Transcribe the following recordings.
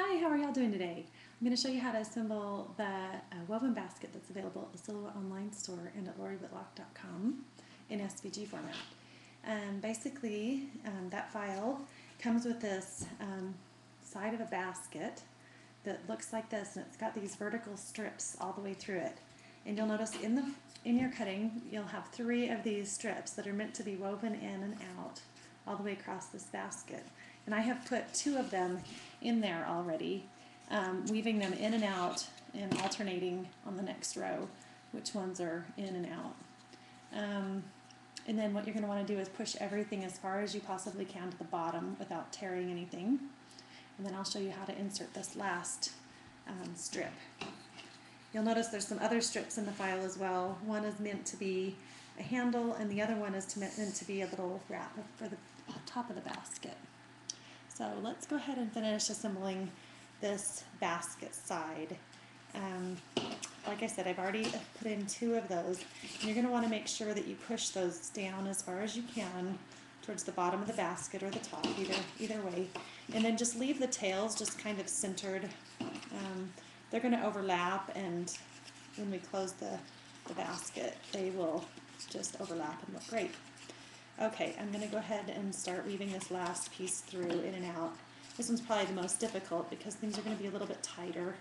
Hi, how are y'all doing today? I'm going to show you how to assemble the woven basket that's available at the Silhouette online store and at loriwhitlock.com in SVG format. Basically, that file comes with this side of a basket that looks like this, and it's got these vertical strips all the way through it. And you'll notice in your cutting, you'll have 3 of these strips that are meant to be woven in and out all the way across this basket. And I have put 2 of them in there already, weaving them in and out and alternating on the next row which ones are in and out. And then what you're going to want to do is push everything as far as you possibly can to the bottom without tearing anything. And then I'll show you how to insert this last strip. You'll notice there's some other strips in the file as well. One is meant to be a handle, and the other one is meant to be a little wrap for the top of the basket. So let's go ahead and finish assembling this basket side. Like I said, I've already put in 2 of those. And you're going to want to make sure that you push those down as far as you can towards the bottom of the basket or the top, either way. And then just leave the tails just kind of centered. They're going to overlap, and when we close the basket, they will just overlap and look great. Okay, I'm going to go ahead and start weaving this last piece through in and out. This one's probably the most difficult because things are going to be a little bit tighter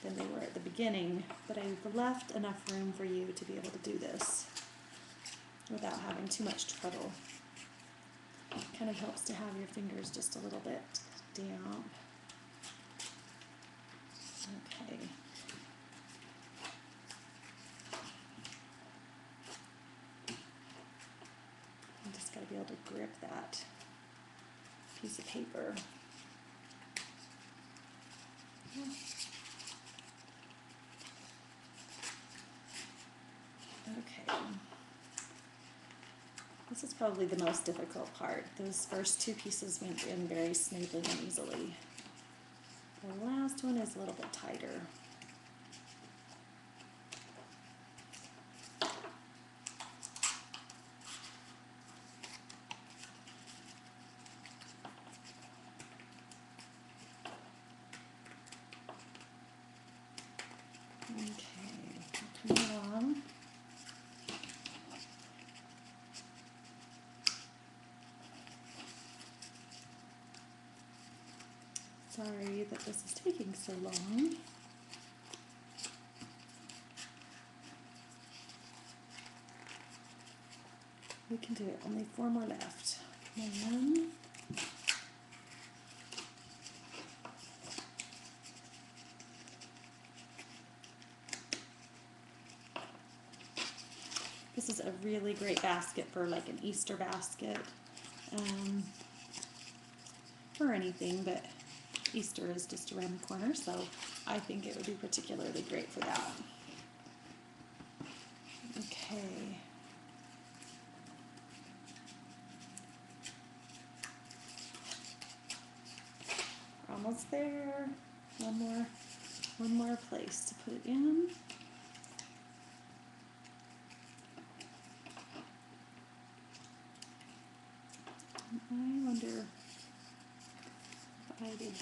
than they were at the beginning, but I've left enough room for you to be able to do this without having too much trouble. It kind of helps to have your fingers just a little bit damp. Okay. You just got to be able to grip that piece of paper. Okay. This is probably the most difficult part. Those first 2 pieces went in very smoothly and easily. The last one is a little bit tighter. Okay, coming along. Sorry that this is taking so long. We can do it. Only 4 more left. Come on. This is a really great basket for like an Easter basket, or anything, but Easter is just around the corner, so I think it would be particularly great for that. Okay. We're almost there. One more place to put it in. I wonder if I did.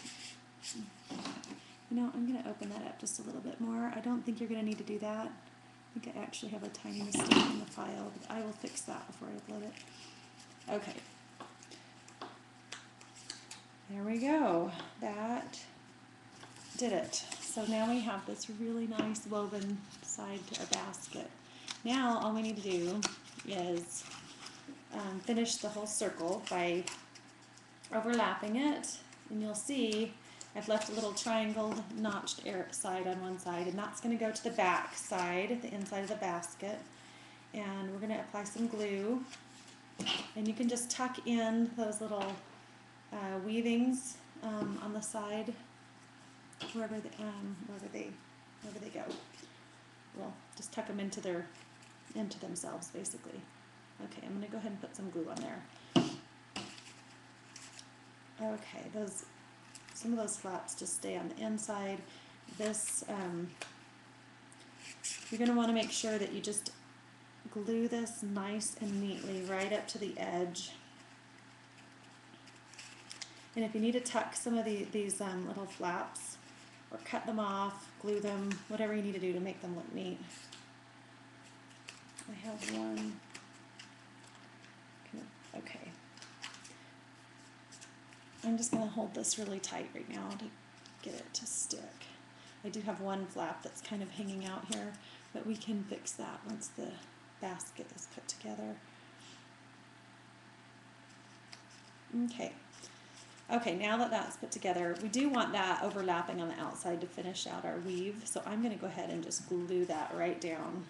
You know, I'm going to open that up just a little bit more. I don't think you're going to need to do that. I think I actually have a tiny mistake in the file, but I will fix that before I upload it. Okay. There we go. That did it. So now we have this really nice woven side to our basket. Now all we need to do is finish the whole circle by overlapping it, and you'll see I've left a little triangled notched side on one side, and that's going to go to the back side, the inside of the basket. And we're going to apply some glue, and you can just tuck in those little weavings on the side wherever they go. Well, just tuck them into themselves basically. Okay, I'm going to go ahead and put some glue on there. Okay, some of those flaps just stay on the inside. This, you're going to want to make sure that you just glue this nice and neatly right up to the edge. And if you need to tuck some of these little flaps, or cut them off, glue them, whatever you need to do to make them look neat. I have one. Okay. I'm just going to hold this really tight right now to get it to stick. I do have one flap that's kind of hanging out here, but we can fix that once the basket is put together. Okay. Okay, now that that's put together, we do want that overlapping on the outside to finish out our weave, so I'm going to go ahead and just glue that right down.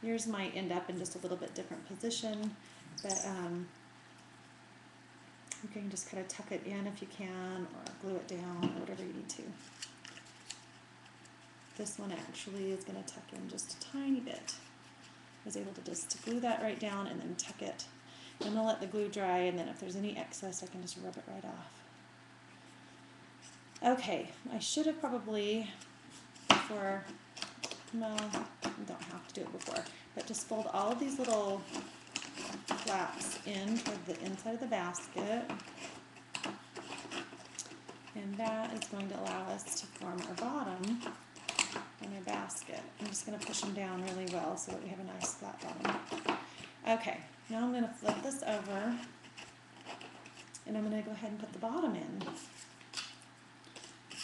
Yours might end up in just a little bit different position, but you can just kind of tuck it in if you can, or glue it down, or whatever you need to. This one actually is going to tuck in just a tiny bit. I was able to just glue that right down and then tuck it. I'm going to let the glue dry, and then if there's any excess, I can just rub it right off. Okay, I should have probably, before, no, you don't have to do it before, but just fold all of these little flaps in toward the inside of the basket. And that is going to allow us to form our bottom on our basket. I'm just going to push them down really well so that we have a nice flat bottom. Okay, now I'm going to flip this over, and I'm going to go ahead and put the bottom in.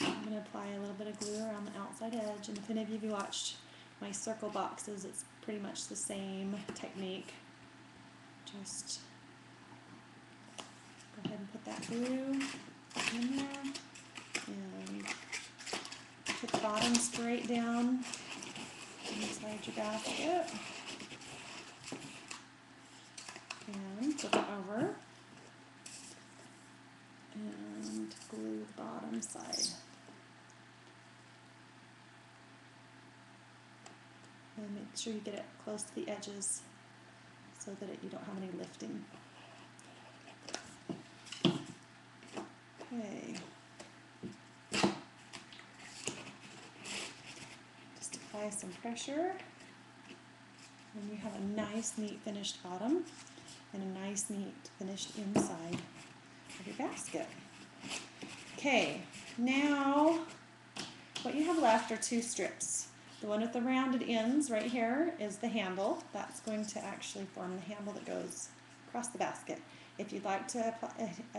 I'm going to apply a little bit of glue around the outside edge, and if any of you have watched my circle boxes, it's pretty much the same technique. Just go ahead and put that glue in there, and put the bottom straight down inside your basket, and flip it over, and glue the bottom side. And make sure you get it close to the edges so that you don't have any lifting. Okay. Just apply some pressure, and you have a nice, neat finished bottom and a nice, neat finished inside of your basket. Okay, now what you have left are two strips. The one with the rounded ends right here is the handle. That's going to actually form the handle that goes across the basket. If you'd like to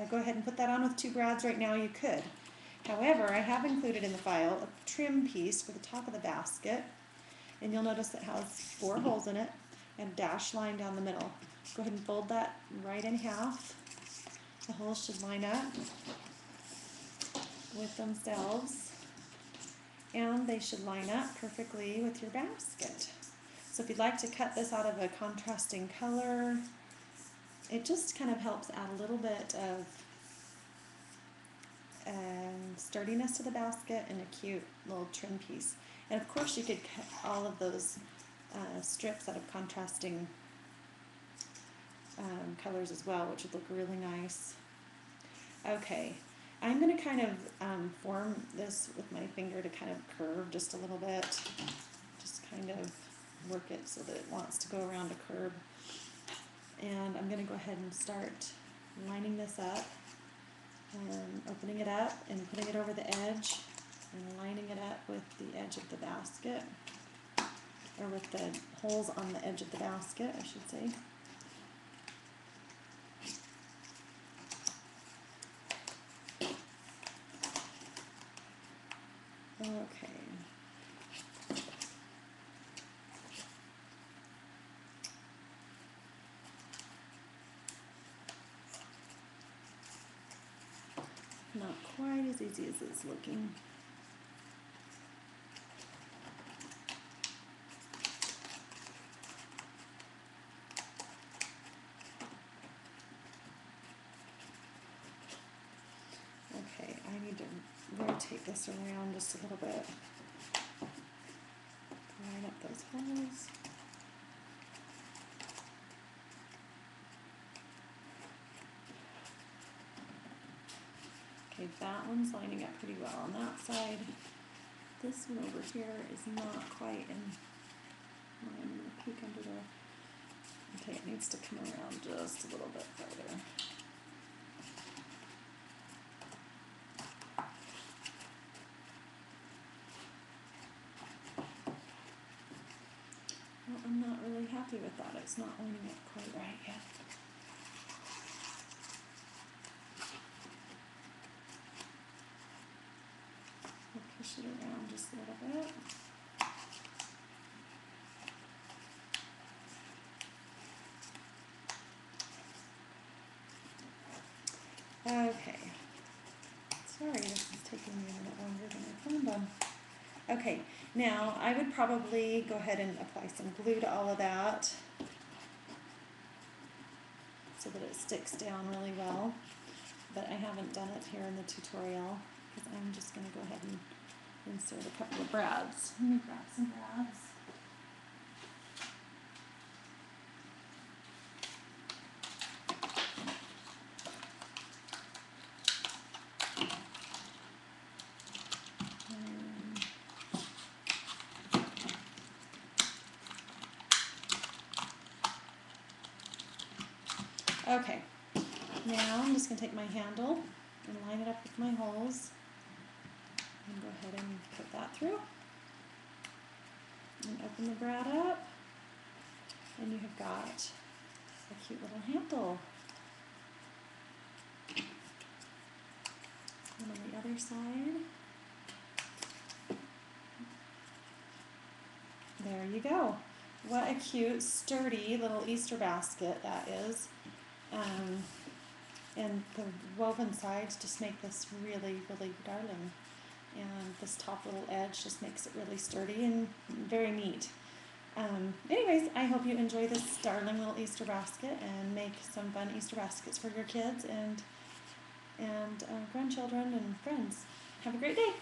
go ahead and put that on with two brads right now, you could. However, I have included in the file a trim piece for the top of the basket, and you'll notice it has 4 holes in it and a dashed line down the middle. Go ahead and fold that right in half. The holes should line up with themselves, and they should line up perfectly with your basket. So if you'd like to cut this out of a contrasting color, it just kind of helps add a little bit of sturdiness to the basket and a cute little trim piece. And of course you could cut all of those strips out of contrasting colors as well, which would look really nice. Okay, I'm going to kind of form this with my finger to kind of curve just a little bit. Just kind of work it so that it wants to go around a curve. And I'm going to go ahead and start lining this up and opening it up and putting it over the edge and lining it up with the edge of the basket, or with the holes on the edge of the basket, I should say. Okay. Not quite as easy as it's looking. Okay, I need to rotate this around just a little bit. Line up those holes. Okay, that one's lining up pretty well on that side. This one over here is not quite in line. I'm going to peek under there. Okay, it needs to come around just a little bit further. Well, I'm not really happy with that. It's not lining up quite right yet. I'll push it around just a little bit. Okay. Sorry, this is taking me a minute longer than I planned on. Okay, now I would probably go ahead and apply some glue to all of that so that it sticks down really well. But I haven't done it here in the tutorial because I'm just going to go ahead and insert a couple of brads. Let me grab some brads. Okay, now I'm just going to take my handle and line it up with my holes and go ahead and put that through and open the brad up, and you have got a cute little handle. And on the other side, there you go. What a cute, sturdy little Easter basket that is. And the woven sides just make this really, really darling. And this top little edge just makes it really sturdy and very neat. Anyways, I hope you enjoy this darling little Easter basket and make some fun Easter baskets for your kids and grandchildren and friends. Have a great day.